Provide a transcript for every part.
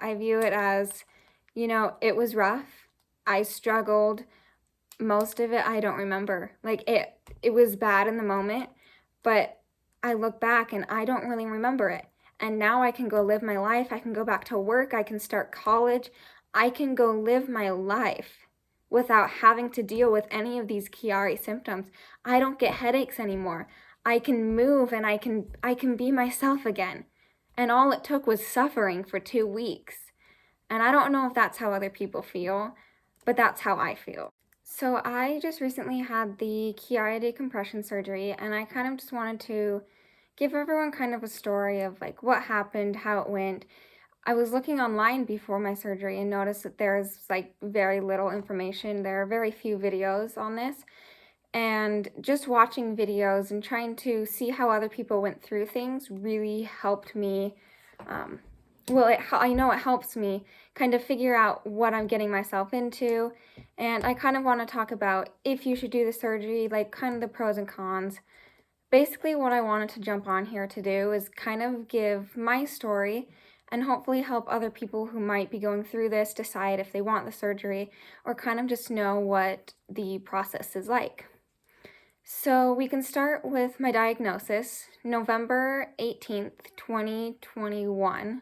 I view it as, it was rough. I struggled. Most of it I don't remember. Like it was bad in the moment, but I look back and I don't really remember it. And now I can go live my life. I can go back to work. I can start college. I can go live my life without having to deal with any of these Chiari symptoms. I don't get headaches anymore. I can move and I can be myself again. And all it took was suffering for 2 weeks. And I don't know if that's how other people feel, but that's how I feel. So I just recently had the Chiari Decompression surgery, and I kind of just wanted to give everyone kind of a story of like what happened, how it went. I was looking online before my surgery and noticed that there's like very little information. There are very few videos on this. And just watching videos and trying to see how other people went through things really helped me. I know it helps me kind of figure out what I'm getting myself into. And I kind of want to talk about if you should do the surgery, like kind of the pros and cons. Basically, what I wanted to jump on here to do is kind of give my story and hopefully help other people who might be going through this decide if they want the surgery or kind of just know what the process is like. So we can start with my diagnosis, November 18th, 2021.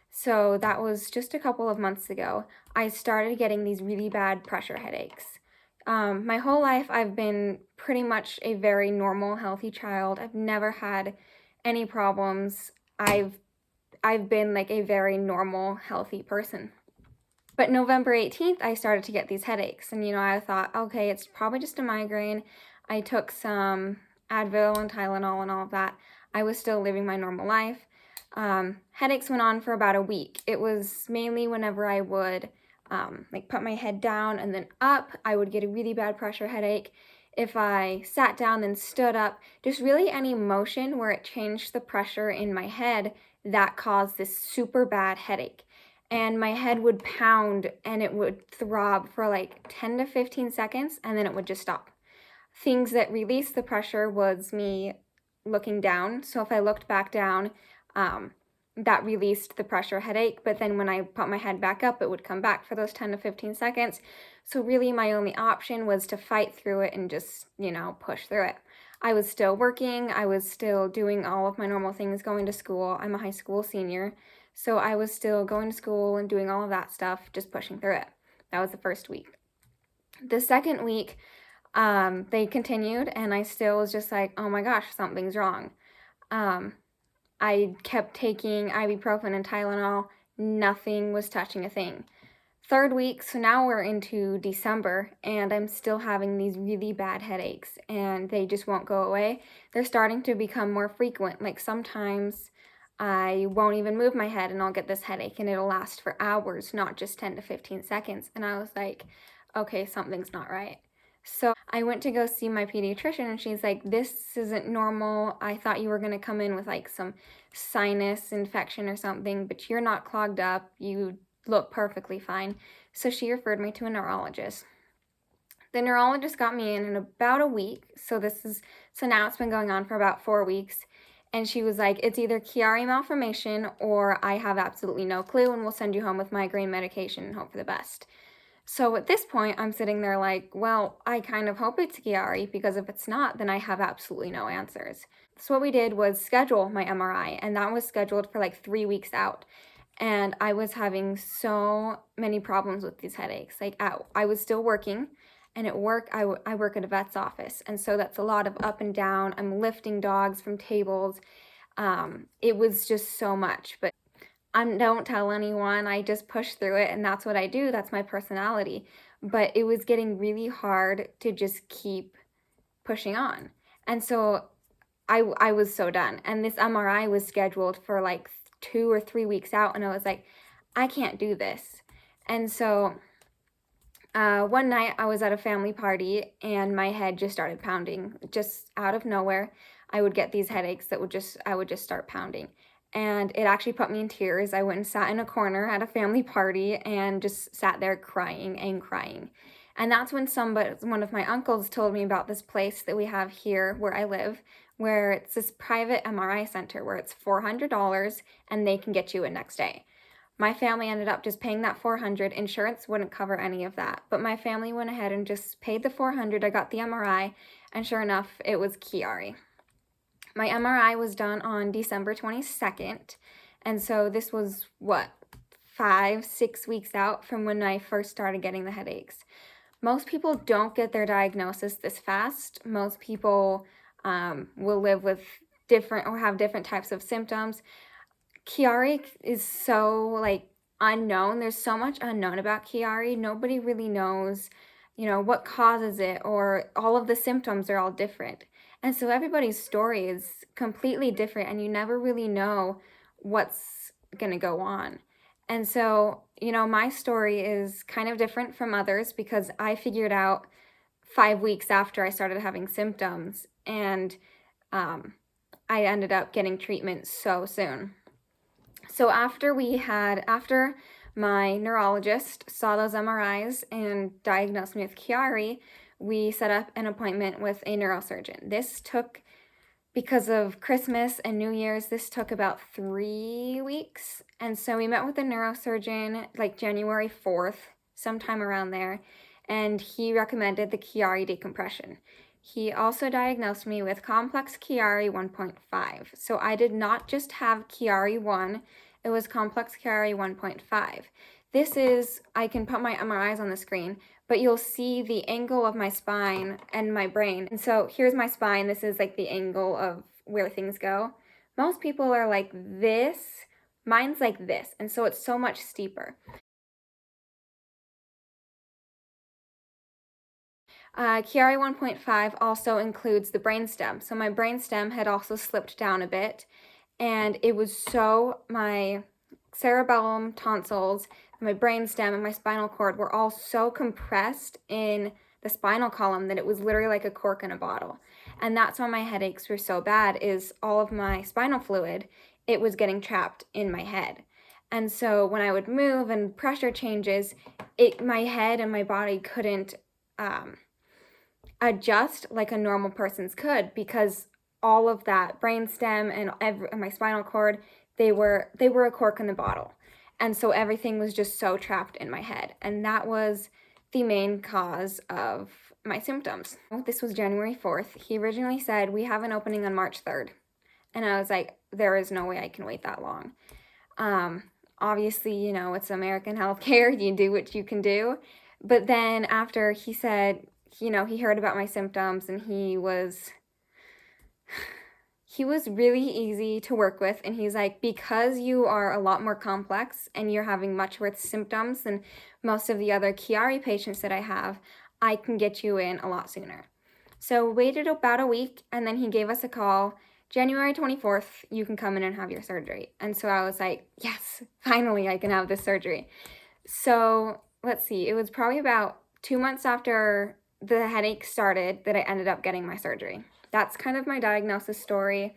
So that was just a couple of months ago. I started getting these really bad pressure headaches. My whole life I've been pretty much a very normal, healthy child. I've never had any problems. I've been like a very normal, healthy person. But November 18th, I started to get these headaches. And, I thought, okay, it's probably just a migraine. I took some Advil and Tylenol and all of that. I was still living my normal life. Headaches went on for about a week. It was mainly whenever I would put my head down and then up, I would get a really bad pressure headache. If I sat down then stood up, just really any motion where it changed the pressure in my head, that caused this super bad headache. And my head would pound and it would throb for like 10 to 15 seconds and then it would just stop. Things that released the pressure was me looking down. So if I looked back down, that released the pressure headache. But then when I put my head back up, it would come back for those 10 to 15 seconds. So really my only option was to fight through it and just, push through it. I was still working. I was still doing all of my normal things, going to school. I'm a high school senior. So I was still going to school and doing all of that stuff, just pushing through it. That was the first week. The second week, they continued and I still was just like, oh my gosh, something's wrong. I kept taking ibuprofen and Tylenol. Nothing was touching a thing. Third week, so now we're into December and I'm still having these really bad headaches and they just won't go away. They're starting to become more frequent. Like sometimes I won't even move my head and I'll get this headache and it'll last for hours, not just 10 to 15 seconds. And I was like, okay, something's not right. So I went to go see my pediatrician and she's like, this isn't normal. I thought you were going to come in with like some sinus infection or something, but you're not clogged up. You look perfectly fine. So she referred me to a neurologist. The neurologist got me in about a week. So now it's been going on for about 4 weeks. And she was like, it's either Chiari Malformation or I have absolutely no clue and we'll send you home with migraine medication and hope for the best. So at this point, I'm sitting there like, well, I kind of hope it's Chiari because if it's not, then I have absolutely no answers. So what we did was schedule my MRI and that was scheduled for like 3 weeks out. And I was having so many problems with these headaches. Like I was still working and at work, I work at a vet's office. And so that's a lot of up and down. I'm lifting dogs from tables. It was just so much, but don't tell anyone. I just push through it and that's what I do. That's my personality. But it was getting really hard to just keep pushing on. And so I was so done. And this MRI was scheduled for like 2 or 3 weeks out. And I was like, I can't do this. And so one night I was at a family party and my head just started pounding. Just out of nowhere, I would get these headaches that I would just start pounding. And it actually put me in tears. I went and sat in a corner at a family party and just sat there crying and crying. And that's when one of my uncles told me about this place that we have here where I live, where it's this private MRI center where it's $400 and they can get you in next day. My family ended up just paying that $400. Insurance wouldn't cover any of that, but my family went ahead and just paid the $400. I got the MRI, and sure enough, it was Chiari. My MRI was done on December 22nd, and so this was, 5-6 weeks out from when I first started getting the headaches. Most people don't get their diagnosis this fast. Most people will live with different or have different types of symptoms. Chiari is so unknown. There's so much unknown about Chiari. Nobody really knows, what causes it, or all of the symptoms are all different. And so everybody's story is completely different, and you never really know what's going to go on. And so, my story is kind of different from others because I figured out 5 weeks after I started having symptoms, and I ended up getting treatment so soon. So after my neurologist saw those MRIs and diagnosed me with Chiari, we set up an appointment with a neurosurgeon. This took, because of Christmas and New Year's, this took about 3 weeks. And so we met with a neurosurgeon January 4th, sometime around there, and he recommended the Chiari Decompression. He also diagnosed me with Complex Chiari 1.5. So I did not just have Chiari 1, it was Complex Chiari 1.5. This is, I can put my MRIs on the screen, but you'll see the angle of my spine and my brain. And so here's my spine. This is the angle of where things go. Most people are like this. Mine's like this. And so it's so much steeper. Chiari 1.5 also includes the brainstem. So my brainstem had also slipped down a bit, and it was my cerebellum, tonsils, my brainstem, and my spinal cord were all so compressed in the spinal column that it was literally like a cork in a bottle. And that's why my headaches were so bad, is all of my spinal fluid, it was getting trapped in my head. And so when I would move and pressure changes, my head and my body couldn't adjust like a normal person's could, because all of that brainstem and my spinal cord, they were a cork in the bottle. And so everything was just so trapped in my head. And that was the main cause of my symptoms. This was January 4th. He originally said, we have an opening on March 3rd. And I was like, there is no way I can wait that long. Obviously, it's American healthcare. You do what you can do. But then after he said, he heard about my symptoms, and he was really easy to work with. And he's like, because you are a lot more complex and you're having much worse symptoms than most of the other Chiari patients that I have, I can get you in a lot sooner. So waited about a week, and then he gave us a call. January 24th, you can come in and have your surgery. And so I was like, yes, finally I can have this surgery. So let's see, it was probably about 2 months after the headache started that I ended up getting my surgery. That's kind of my diagnosis story.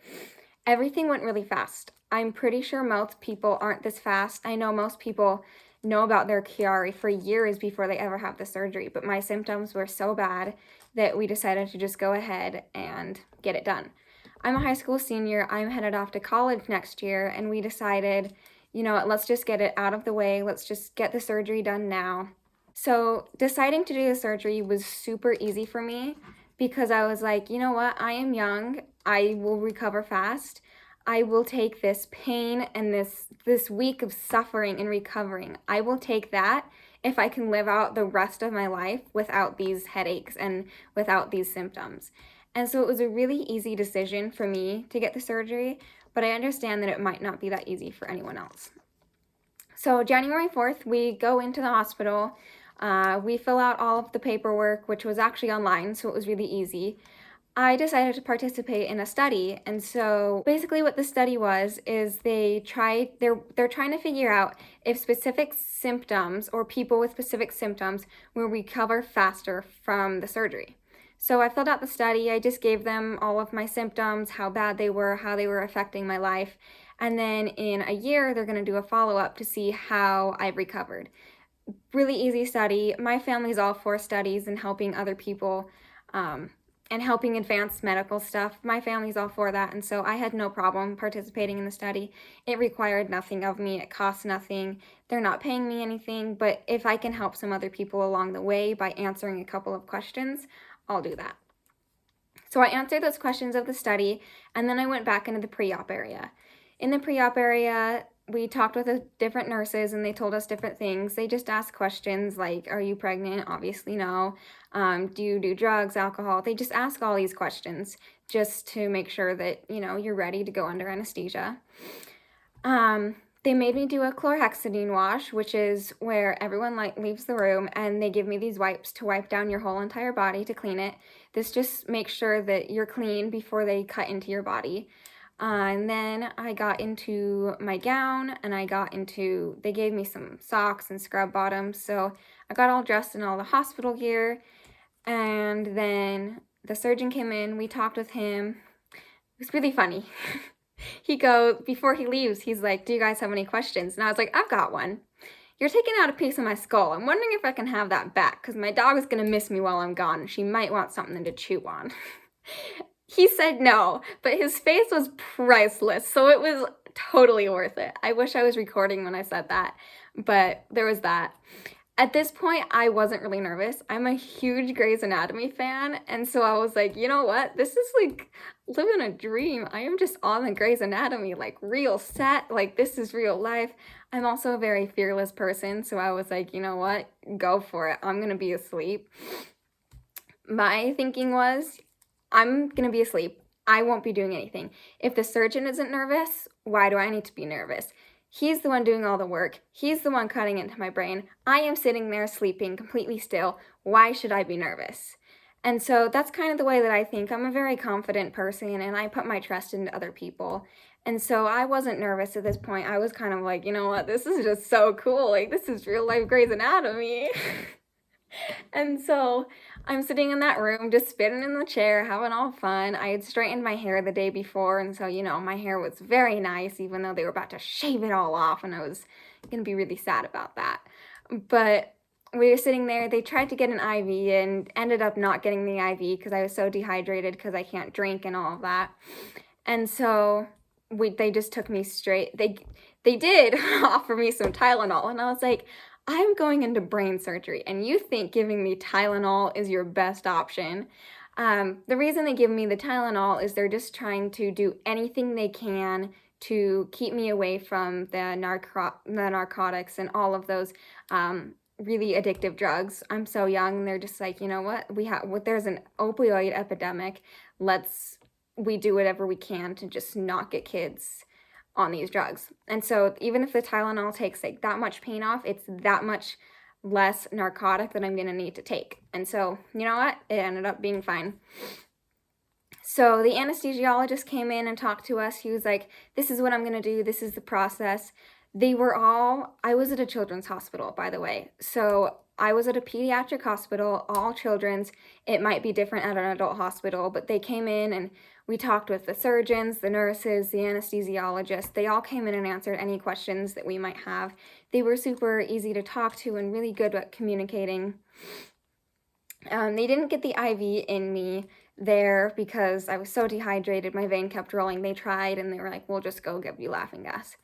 Everything went really fast. I'm pretty sure most people aren't this fast. I know most people know about their Chiari for years before they ever have the surgery, but my symptoms were so bad that we decided to just go ahead and get it done. I'm a high school senior. I'm headed off to college next year, and we decided, let's just get it out of the way. Let's just get the surgery done now. So deciding to do the surgery was super easy for me, because I was like, you know what? I am young. I will recover fast. I will take this pain and this week of suffering and recovering. I will take that if I can live out the rest of my life without these headaches and without these symptoms. And so it was a really easy decision for me to get the surgery, but I understand that it might not be that easy for anyone else. So January 4th, we go into the hospital. We fill out all of the paperwork, which was actually online, so it was really easy. I decided to participate in a study, and so basically what the study is they're trying to figure out if specific symptoms or people with specific symptoms will recover faster from the surgery. So I filled out the study. I just gave them all of my symptoms, how bad they were, how they were affecting my life, and then in a year they're going to do a follow-up to see how I've recovered. Really easy study. My family's all for studies and helping other people and helping advance medical stuff. My family's all for that, and so I had no problem participating in the study. It required nothing of me. It cost nothing. They're not paying me anything, but if I can help some other people along the way by answering a couple of questions, I'll do that. So I answered those questions of the study, and then I went back into the pre-op area. In the pre-op area, we talked with the different nurses, and they told us different things. They just asked questions like, are you pregnant? Obviously no. Do you do drugs, alcohol? They just ask all these questions just to make sure that, you know, you're ready to go under anesthesia. They made me do a chlorhexidine wash, which is where everyone leaves the room, and they give me these wipes to wipe down your whole entire body to clean it. This just makes sure that you're clean before they cut into your body. And then I got into my gown, and they gave me some socks and scrub bottoms. So I got all dressed in all the hospital gear. And then the surgeon came in, we talked with him. It was really funny. Before he leaves, he's like, do you guys have any questions? And I was like, I've got one. You're taking out a piece of my skull. I'm wondering if I can have that back, because my dog is going to miss me while I'm gone. She might want something to chew on. He said no, but his face was priceless, so it was totally worth it. I wish I was recording when I said that, but there was that. At this point, I wasn't really nervous. I'm a huge Grey's Anatomy fan, and so I was like, you know what? This is like living a dream. I am just on the Grey's Anatomy, like real set, like this is real life. I'm also a very fearless person, so I was like, you know what? Go for it. I'm gonna be asleep. My thinking was, I'm gonna be asleep. I won't be doing anything. If the surgeon isn't nervous, why do I need to be nervous? He's the one doing all the work. He's the one cutting into my brain. I am sitting there sleeping completely still. Why should I be nervous? And so that's kind of the way that I think. I'm a very confident person, and I put my trust into other people. And so I wasn't nervous at this point. I was kind of like, you know what, this is just so cool. Like, this is real life Grey's Anatomy. And so I'm sitting in that room, just spinning in the chair, having all fun. I had straightened my hair the day before, and so, you know, my hair was very nice, even though they were about to shave it all off, and I was going to be really sad about that. But we were sitting there. They tried to get an IV and ended up not getting the IV because I was so dehydrated because I can't drink and all of that. And so they just took me straight. They did offer me some Tylenol, and I was like, I'm going into brain surgery, and you think giving me Tylenol is your best option. The reason they give me the Tylenol is they're just trying to do anything they can to keep me away from the narcotics and all of those really addictive drugs. I'm so young, and they're just like, you know what? There's an opioid epidemic. We do whatever we can to just not get kids on these drugs. And so even if the Tylenol takes like that much pain off, it's that much less narcotic that I'm going to need to take. And so, you know what? It ended up being fine. So the anesthesiologist came in and talked to us. He was like, this is what I'm going to do. This is the process. I was at a children's hospital, by the way. So I was at a pediatric hospital, all children's. It might be different at an adult hospital, but they came in and we talked with the surgeons, the nurses, the anesthesiologists. They all came in and answered any questions that we might have. They were super easy to talk to and really good at communicating. They didn't get the IV in me there because I was so dehydrated. My vein kept rolling. They tried, and they were like, we'll just go give you laughing gas.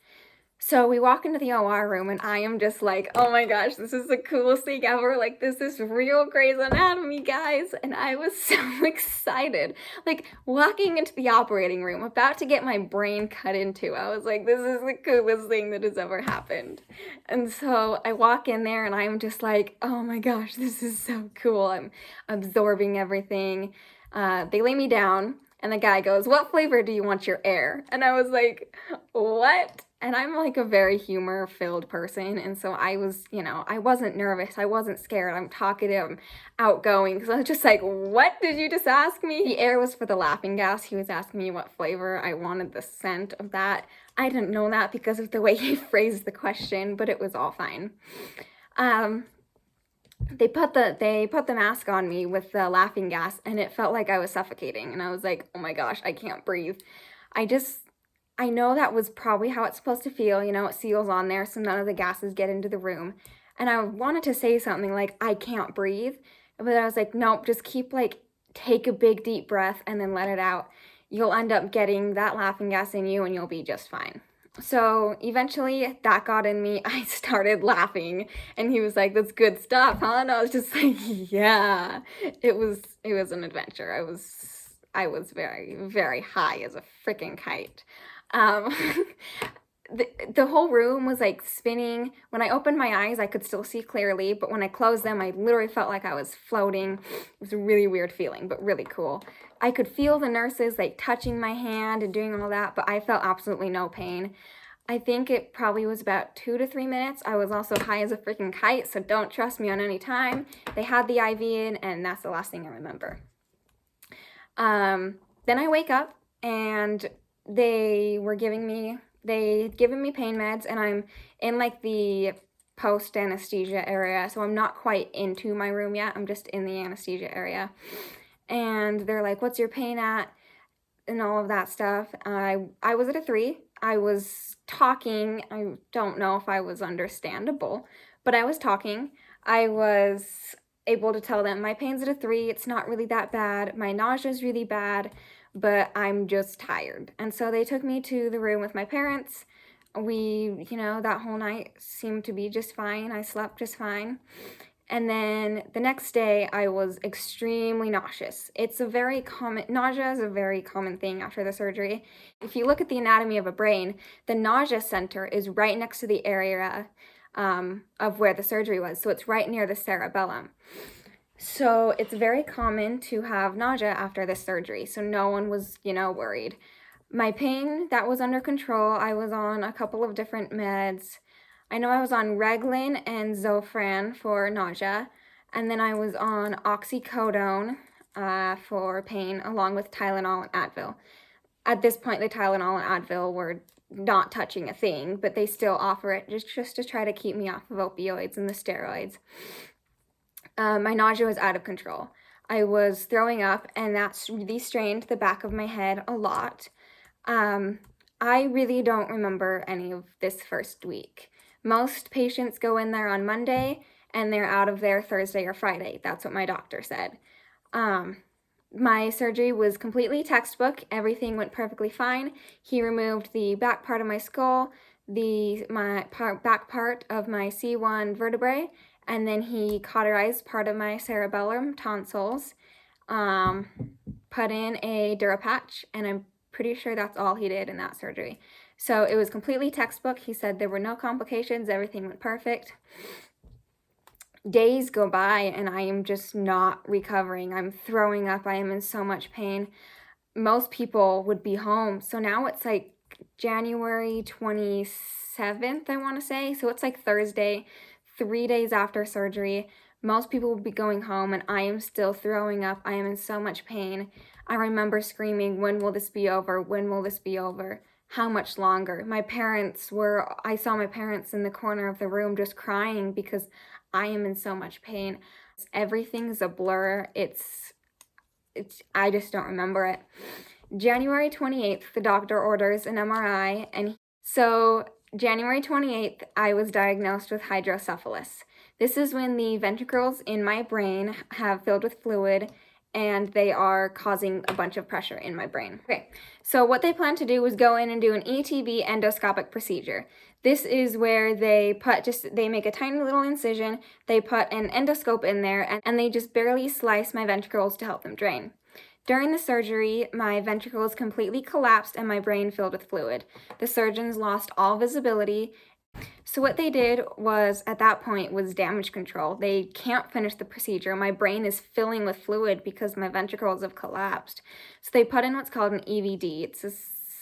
So we walk into the OR room, and I am just like, oh my gosh, this is the coolest thing ever. Like, this is real Grey's Anatomy, guys. And I was so excited. Like, walking into the operating room, about to get my brain cut into, I was like, this is the coolest thing that has ever happened. And so I walk in there, and I'm just like, oh my gosh, this is so cool. I'm absorbing everything. They lay me down, and the guy goes, what flavor do you want your air? And I was like, what? And I'm like a very humor-filled person, and so I was, I wasn't nervous, I wasn't scared, I'm talkative, I'm outgoing, because I was just like, what did you just ask me? The air was for the laughing gas. He was asking me what flavor I wanted, the scent of that. I didn't know that because of the way he phrased the question, but it was all fine. They put the mask on me with the laughing gas, and it felt like I was suffocating, and I was like, oh my gosh, I can't breathe. I know that was probably how it's supposed to feel, it seals on there so none of the gases get into the room. And I wanted to say something like, I can't breathe, but I was like, nope, just keep take a big deep breath and then let it out. You'll end up getting that laughing gas in you and you'll be just fine. So eventually that got in me. I started laughing and he was like, that's good stuff, huh? And I was just like, yeah. It was an adventure. I was very, very high as a freaking kite. The whole room was like spinning. When I opened my eyes, I could still see clearly, but when I closed them, I literally felt like I was floating. It was a really weird feeling, but really cool. I could feel the nurses like touching my hand and doing all that, but I felt absolutely no pain. I think it probably was about 2 to 3 minutes. I was also high as a freaking kite, so don't trust me on any time. They had the IV in, and that's the last thing I remember. Then I wake up, and they'd given me pain meds, and I'm in like the post anesthesia area, so I'm not quite into my room yet. I'm just in the anesthesia area. And they're like, what's your pain at? And all of that stuff. I was at a 3. I was talking. I don't know if I was understandable, but I was talking. I was able to tell them my pain's at a 3. It's not really that bad. My nausea is really bad, but I'm just tired. And so they took me to the room with my parents. We, that whole night seemed to be just fine. I slept just fine. And then the next day, I was extremely nauseous. Nausea is a very common thing after the surgery. If you look at the anatomy of a brain, the nausea center is right next to the area of where the surgery was. So it's right near the cerebellum. So it's very common to have nausea after this surgery. So no one was, worried. My pain, that was under control. I was on a couple of different meds. I know I was on Reglan and Zofran for nausea, and then I was on oxycodone for pain, along with Tylenol and Advil. At this point, the Tylenol and Advil were not touching a thing, but they still offer it just to try to keep me off of opioids and the steroids. My nausea was out of control. I was throwing up, and that's really strained the back of my head a lot. I really don't remember any of this first week. Most patients go in there on Monday, and they're out of there Thursday or Friday. That's what my doctor said. My surgery was completely textbook. Everything went perfectly fine. He removed the back part of my skull, back part of my C1 vertebrae, and then he cauterized part of my cerebellum tonsils, put in a dura patch, and I'm pretty sure that's all he did in that surgery. So it was completely textbook. He said there were no complications. Everything went perfect. Days go by and I am just not recovering. I'm throwing up. I am in so much pain. Most people would be home. So now it's like January 27th, I want to say. So it's like Thursday, 3 days after surgery. Most people will be going home and I am still throwing up. I am in so much pain. I remember screaming, when will this be over? When will this be over? How much longer? I saw my parents in the corner of the room just crying because I am in so much pain. Everything's a blur. I just don't remember it. January 28th, the doctor orders an MRI, and so January 28th, I was diagnosed with hydrocephalus. This is when the ventricles in my brain have filled with fluid and they are causing a bunch of pressure in my brain. Okay, so what they plan to do was go in and do an ETB endoscopic procedure. This is where they make a tiny little incision, they put an endoscope in there, and they just barely slice my ventricles to help them drain. During the surgery, my ventricles completely collapsed and my brain filled with fluid. The surgeons lost all visibility. So what they did was, at that point, was damage control. They can't finish the procedure. My brain is filling with fluid because my ventricles have collapsed. So they put in what's called an EVD. It's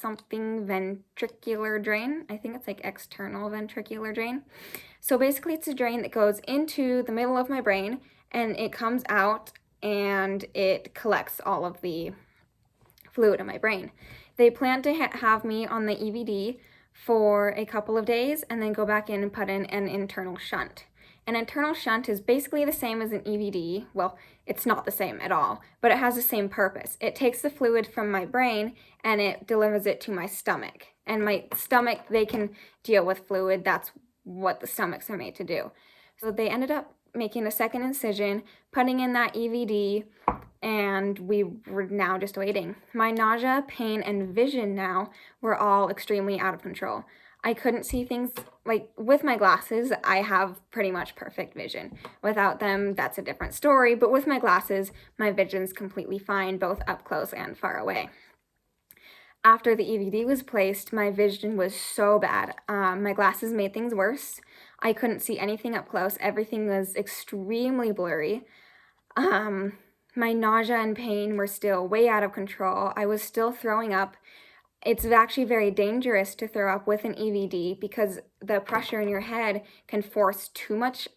something ventricular drain. I think it's like external ventricular drain. So basically it's a drain that goes into the middle of my brain and it comes out and it collects all of the fluid in my brain. They plan to have me on the EVD for a couple of days and then go back in and put in an internal shunt. An internal shunt is basically the same as an EVD. Well, it's not the same at all, but it has the same purpose. It takes the fluid from my brain and it delivers it to my stomach. And my stomach, they can deal with fluid. That's what the stomachs are made to do. So they ended up making a second incision, putting in that EVD, and we were now just waiting. My nausea, pain, and vision now were all extremely out of control. I couldn't see things, like with my glasses, I have pretty much perfect vision. Without them, that's a different story, but with my glasses, my vision's completely fine, both up close and far away. After the EVD was placed, my vision was so bad. My glasses made things worse. I couldn't see anything up close. Everything was extremely blurry. My nausea and pain were still way out of control. I was still throwing up. It's actually very dangerous to throw up with an EVD because the pressure in your head can force too much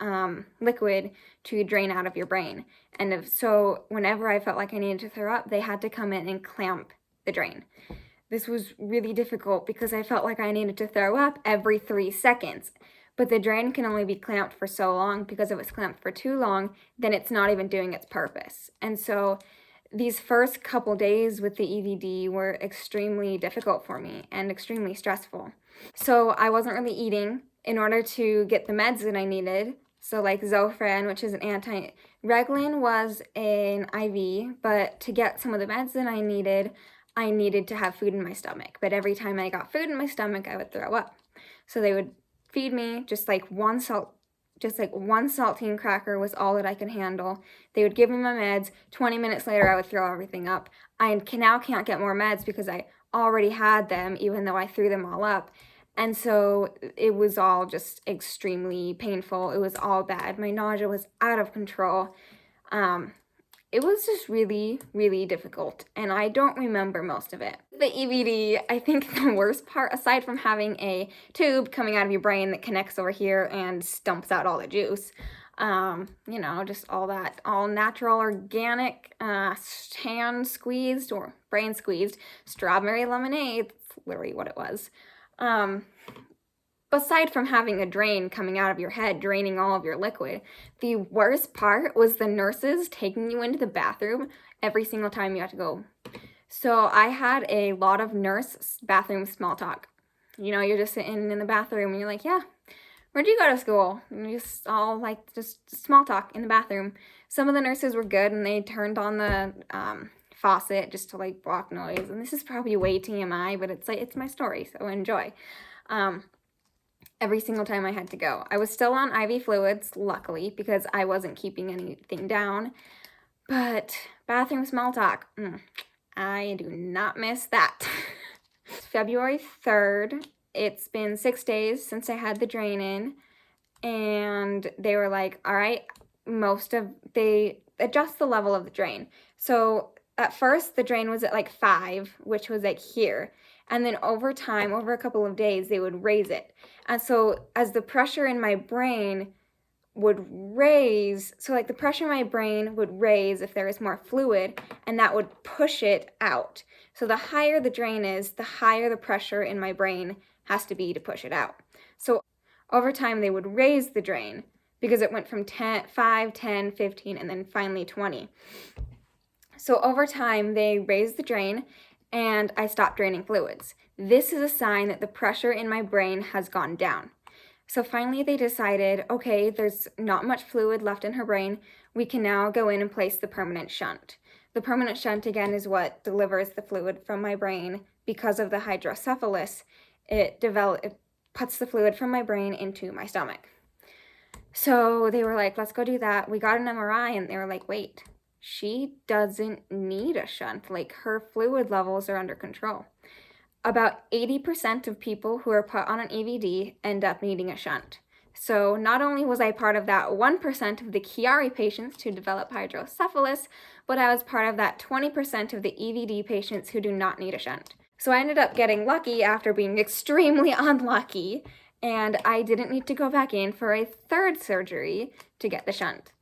liquid to drain out of your brain. And so whenever I felt like I needed to throw up, they had to come in and clamp the drain. This was really difficult because I felt like I needed to throw up every 3 seconds. But the drain can only be clamped for so long, because if it's clamped for too long, then it's not even doing its purpose. And so these first couple days with the EVD were extremely difficult for me and extremely stressful. So I wasn't really eating in order to get the meds that I needed. So like Zofran, which is an Reglan was an IV, but to get some of the meds that I needed to have food in my stomach. But every time I got food in my stomach, I would throw up. So they would feed me just like one saltine cracker was all that I could handle. They would give me my meds. 20 minutes later, I would throw everything up. I now can't get more meds because I already had them, even though I threw them all up. And so it was all just extremely painful. It was all bad. My nausea was out of control. It was just really, really difficult, and I don't remember most of it. The EVD, I think the worst part, aside from having a tube coming out of your brain that connects over here and stumps out all the juice, you know, just all that, all natural, organic, hand squeezed or brain squeezed strawberry lemonade, that's literally what it was. Aside from having a drain coming out of your head, draining all of your liquid, the worst part was the nurses taking you into the bathroom every single time you had to go. So I had a lot of nurse bathroom small talk. You know, you're just sitting in the bathroom and you're like, yeah, where'd you go to school? And you just all like just small talk in the bathroom. Some of the nurses were good and they turned on the faucet just to like block noise. And this is probably way TMI, but it's like, it's my story, so enjoy. Every single time I had to go. I was still on IV fluids, luckily, because I wasn't keeping anything down. But bathroom small talk, I do not miss that. It's February 3rd. It's been 6 days since I had the drain in. And they were like, all right, they adjust the level of the drain. So at first, the drain was at like 5, which was like here. And then over time, over a couple of days, they would raise it. And so as the pressure in my brain would raise, so like the pressure in my brain would raise if there was more fluid, and that would push it out. So the higher the drain is, the higher the pressure in my brain has to be to push it out. So over time, they would raise the drain because it went from 5, 10, 15, and then finally 20. So over time, they raised the drain, and I stopped draining fluids. This is a sign that the pressure in my brain has gone down. So finally they decided, okay, there's not much fluid left in her brain. We can now go in and place the permanent shunt. The permanent shunt, again, is what delivers the fluid from my brain. Because of the hydrocephalus, it puts the fluid from my brain into my stomach. So they were like, let's go do that. We got an MRI, and they were like, wait, she doesn't need a shunt. Like, her fluid levels are under control. About 80% of people who are put on an EVD end up needing a shunt. So not only was I part of that 1% of the Chiari patients who develop hydrocephalus, but I was part of that 20% of the EVD patients who do not need a shunt. So I ended up getting lucky after being extremely unlucky, and I didn't need to go back in for a 3rd surgery to get the shunt.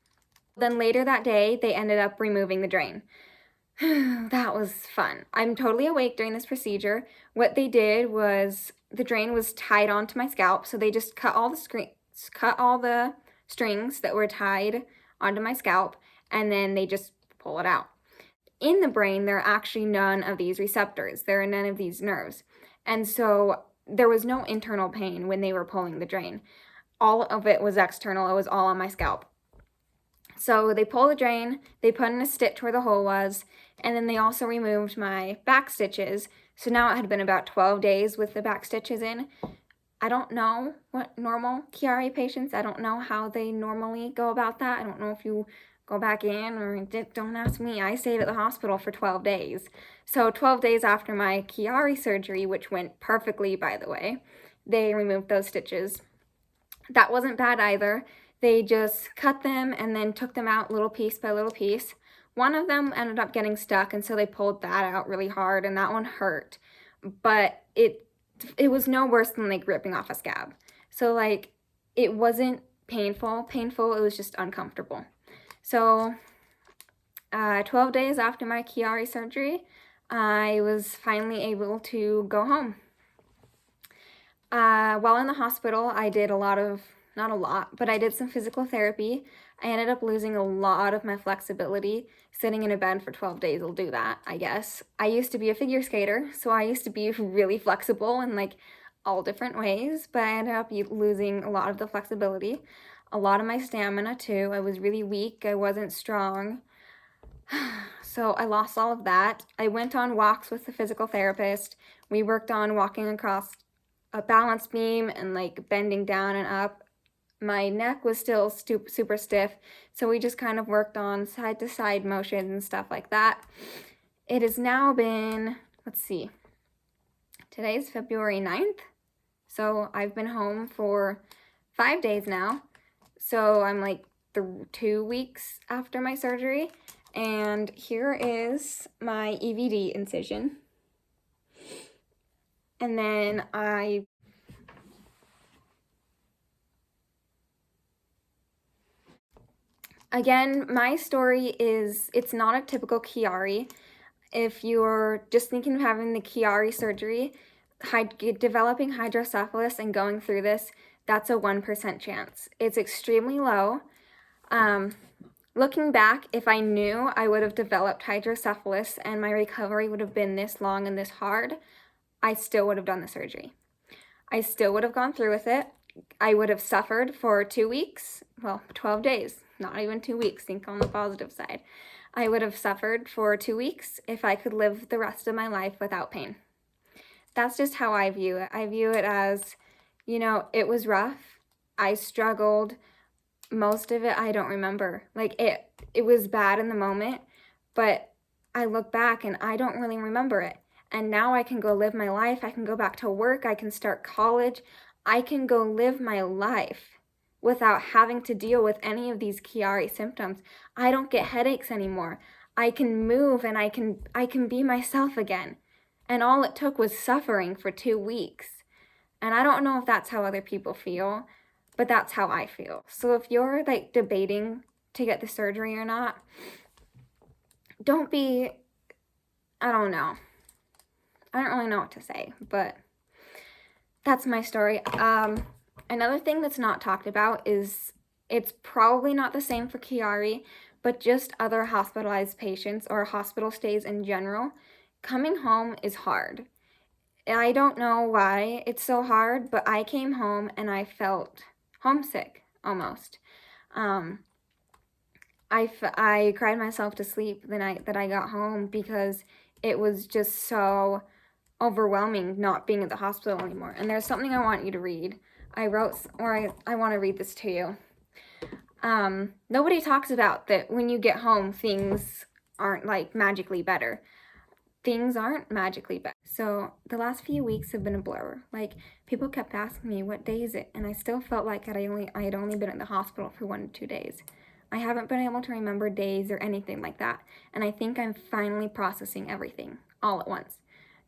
Then later that day, they ended up removing the drain. That was fun. I'm totally awake during this procedure. What they did was the drain was tied onto my scalp, so they just cut all the strings that were tied onto my scalp, and then they just pull it out. In the brain, there are actually none of these receptors. There are none of these nerves. And so there was no internal pain when they were pulling the drain. All of it was external. It was all on my scalp. So they pulled the drain, they put in a stitch where the hole was, and then they also removed my back stitches. So now it had been about 12 days with the back stitches in. I don't know what normal Chiari patients, I don't know how they normally go about that. I don't know if you go back in or don't ask me. I stayed at the hospital for 12 days. So 12 days after my Chiari surgery, which went perfectly, by the way, they removed those stitches. That wasn't bad either. They just cut them and then took them out little piece by little piece. One of them ended up getting stuck, and so they pulled that out really hard, and that one hurt. But it was no worse than like ripping off a scab. So like it wasn't painful, it was just uncomfortable. So 12 days after my Chiari surgery, I was finally able to go home. While in the hospital, I did not a lot, but I did some physical therapy. I ended up losing a lot of my flexibility. Sitting in a bed for 12 days will do that, I guess. I used to be a figure skater, so I used to be really flexible in like all different ways, but I ended up losing a lot of the flexibility, a lot of my stamina too. I was really weak, I wasn't strong. So I lost all of that. I went on walks with the physical therapist. We worked on walking across a balance beam and like bending down and up. My neck was still super stiff, so we just kind of worked on side to side motions and stuff like that. It has now been, let's see, today's February 9th, so I've been home for 5 days now. So I'm like 2 weeks after my surgery, and here is my EVD incision. And then again, my story is, it's not a typical Chiari. If you're just thinking of having the Chiari surgery, developing hydrocephalus and going through this, that's a 1% chance. It's extremely low. Looking back, if I knew I would have developed hydrocephalus and my recovery would have been this long and this hard, I still would have done the surgery. I still would have gone through with it. I would have suffered for 2 weeks, well, 12 days, not even 2 weeks, think on the positive side. I would have suffered for 2 weeks if I could live the rest of my life without pain. That's just how I view it. I view it as, you know, it was rough. I struggled. Most of it I don't remember. Like it was bad in the moment, but I look back and I don't really remember it. And now I can go live my life. I can go back to work. I can start college. I can go live my life without having to deal with any of these Chiari symptoms. I don't get headaches anymore. I can move and I can be myself again. And all it took was suffering for 2 weeks. And I don't know if that's how other people feel, but that's how I feel. So if you're like debating to get the surgery or not, don't be, I don't know. I don't really know what to say, but that's my story. Another thing that's not talked about is it's probably not the same for Chiari, but just other hospitalized patients or hospital stays in general. Coming home is hard. I don't know why it's so hard, but I came home and I felt homesick almost. I cried myself to sleep the night that I got home because it was just so overwhelming not being at the hospital anymore. And there's something I want you to read. I want to read this to you. Nobody talks about that when you get home, things aren't like magically better. Things aren't magically better. So the last few weeks have been a blur. Like, people kept asking me, what day is it? And I still felt like I had only been in the hospital for 1 to 2 days. I haven't been able to remember days or anything like that. And I think I'm finally processing everything all at once.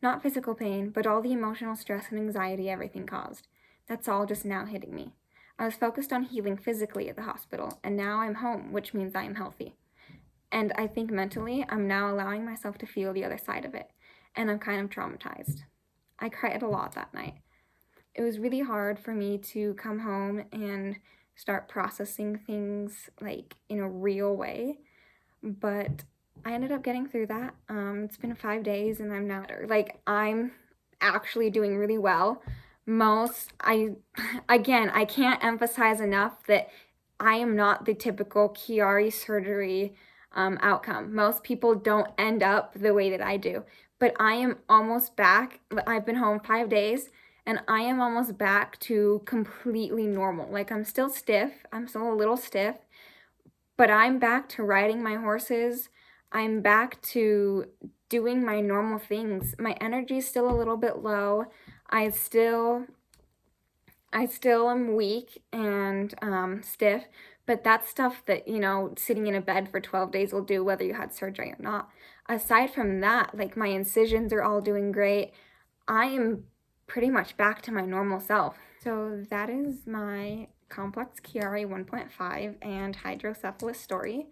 Not physical pain, but all the emotional stress and anxiety everything caused. That's all just now hitting me. I was focused on healing physically at the hospital, and now I'm home, which means I am healthy. And I think mentally, I'm now allowing myself to feel the other side of it, and I'm kind of traumatized. I cried a lot that night. It was really hard for me to come home and start processing things like in a real way, but I ended up getting through that. It's been 5 days and I'm now, like, I'm actually doing really well. I can't emphasize enough that I am not the typical Chiari surgery outcome. Most people don't end up the way that I do, but I am almost back. I've been home 5 days and I am almost back to completely normal. Like, I'm still stiff. I'm still a little stiff, but I'm back to riding my horses. I'm back to doing my normal things. My energy is still a little bit low. I still am weak and stiff, but that's stuff that, you know, sitting in a bed for 12 days will do whether you had surgery or not. Aside from that, like, my incisions are all doing great. I am pretty much back to my normal self. So that is my Complex Chiari 1.5 and Hydrocephalus story.